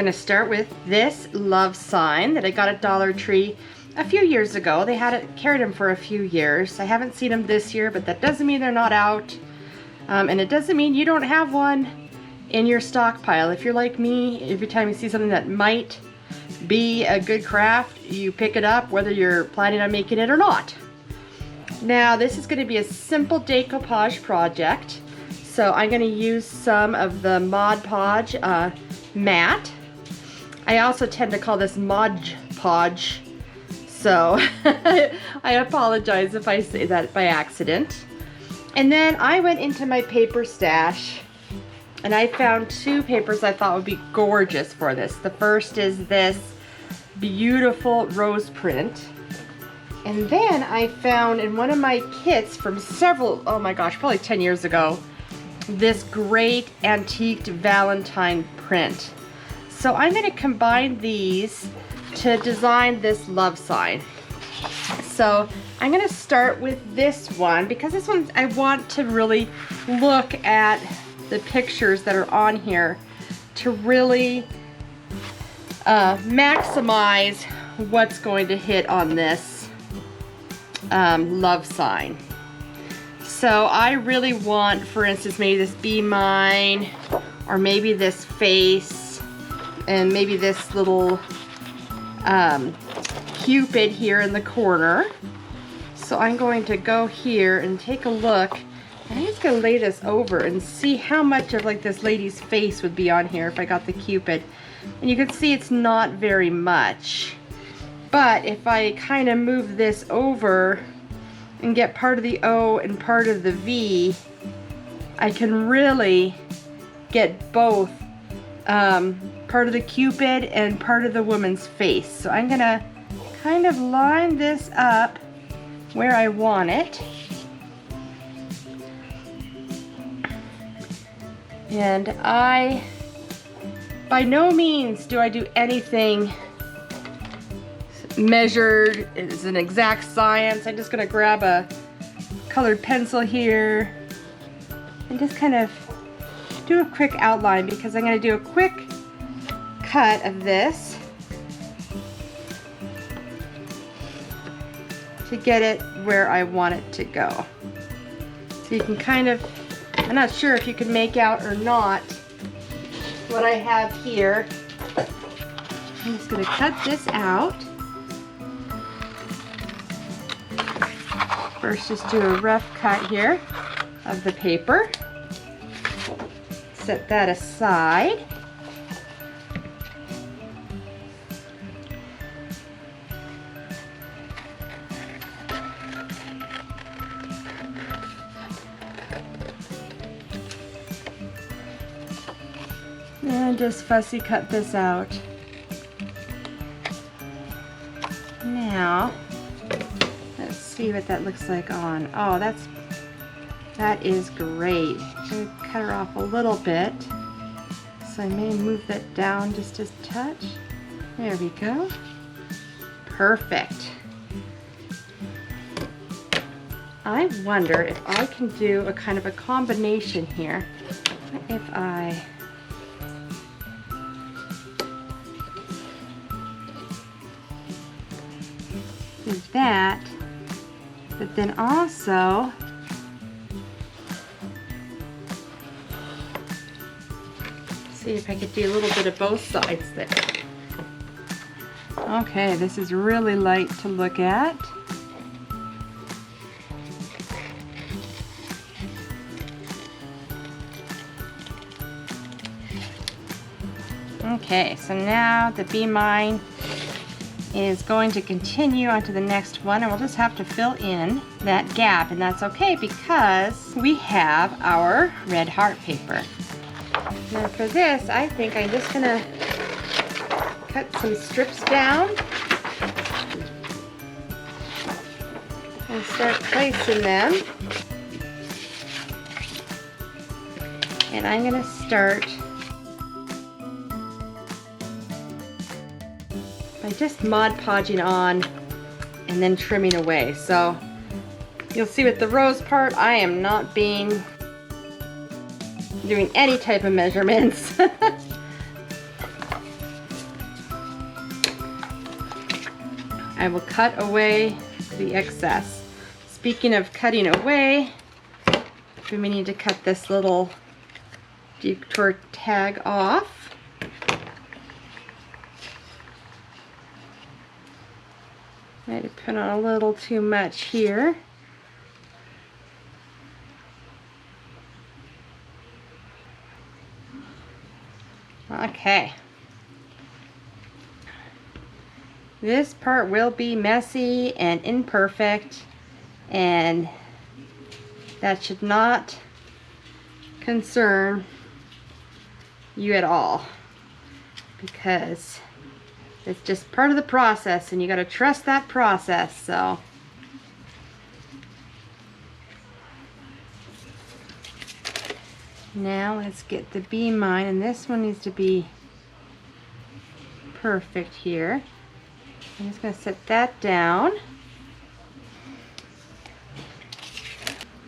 gonna start with this love sign that I got at Dollar Tree a few years ago. They had it, carried them for a few years. I haven't seen them this year, but that doesn't mean they're not out. And it doesn't mean you don't have one in your stockpile. If you're like me, every time you see something that might be a good craft, you pick it up whether you're planning on making it or not. Now this is going to be a simple decoupage project. So I'm going to use some of the Mod Podge matte. I also tend to call this Mod Podge. So I apologize if I say that by accident. And then I went into my paper stash and I found two papers I thought would be gorgeous for this. The first is this beautiful rose print. And then I found in one of my kits from several, oh my gosh, probably 10 years ago, this great antiqued Valentine print. So I'm going to combine these to design this love sign. So I'm going to start with this one because this one I want to really look at the pictures that are on here to really maximize what's going to hit on this love sign. So I really want, for instance, maybe this Be Mine, or maybe this face, and maybe this little Cupid here in the corner. So I'm going to go here and take a look, and I'm just going to lay this over and see how much of like this lady's face would be on here if I got the Cupid. And you can see it's not very much. But if I kind of move this over and get part of the O and part of the V, I can really get both part of the Cupid and part of the woman's face. So I'm gonna kind of line this up where I want it. And by no means do I do anything measured. It is an exact science. I'm just gonna grab a colored pencil here and just kind of do a quick outline because I'm gonna do a quick cut of this to get it where I want it to go. So you can kind of, I'm not sure if you can make out or not what I have here. I'm just gonna cut this out. First, just do a rough cut here of the paper. Set that aside. And just fussy cut this out. Now, let's see what that looks like on. Oh, that is great. I'm going to cut her off a little bit. So I may move that down just a touch. There we go. Perfect. I wonder if I can do a kind of a combination here. If I do that, but then also see if I could do a little bit of both sides there. Okay, this is really light to look at. Okay, so now the Be Mine is going to continue onto the next one, and we'll just have to fill in that gap, and that's okay because we have our red heart paper. Now for this, I think I'm just gonna cut some strips down and start placing them. And I'm gonna start by just Mod Podging on and then trimming away. So you'll see with the rose part, I am not doing any type of measurements. I will cut away the excess. Speaking of cutting away, we may need to cut this little detour tag off. Might have put on a little too much here. Okay. This part will be messy and imperfect, and that should not concern you at all, because it's just part of the process and you got to trust that process. So now let's get the beam line, and this one needs to be perfect here. I'm just going to set that down.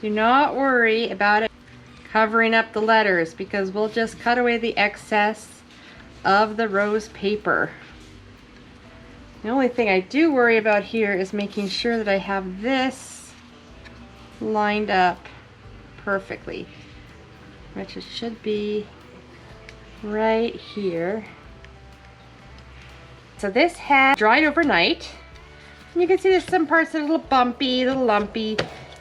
Do not worry about it covering up the letters, because we'll just cut away the excess of the rose paper. The only thing I do worry about here is making sure that I have this lined up perfectly, which it should be right here. So this had dried overnight. And you can see there's some parts that are a little bumpy, a little lumpy.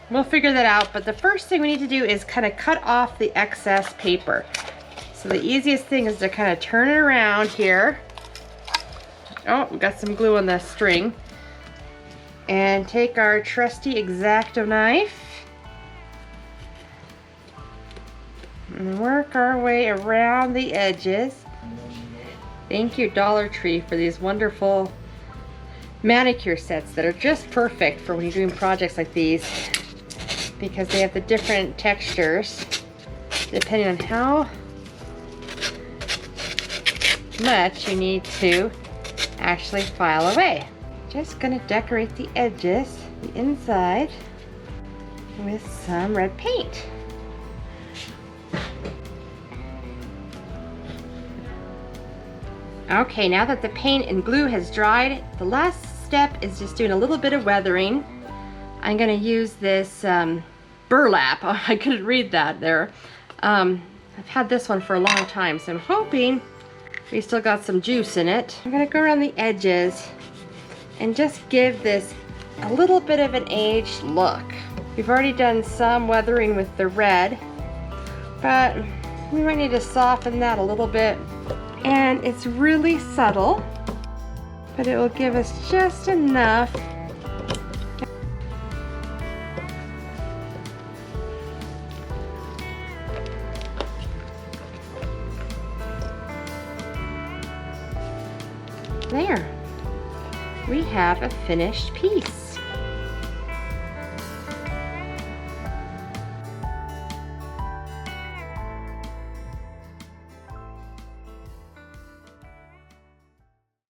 We'll figure that out, but the first thing we need to do is kind of cut off the excess paper. So the easiest thing is to kind of turn it around here. Oh, we got some glue on the string. And take our trusty X-Acto knife and work our way around the edges. Thank you, Dollar Tree, for these wonderful manicure sets that are just perfect for when you're doing projects like these, because they have the different textures depending on how much you need to actually file away. Just gonna decorate the edges, the inside, with some red paint. Okay, now that the paint and glue has dried, the last step is just doing a little bit of weathering. I'm gonna use this burlap. Oh, I couldn't read that there. I've had this one for a long time, so I'm hoping we still got some juice in it. I'm gonna go around the edges and just give this a little bit of an aged look. We've already done some weathering with the red, but we might need to soften that a little bit. And it's really subtle, but it will give us just enough. There, we have a finished piece.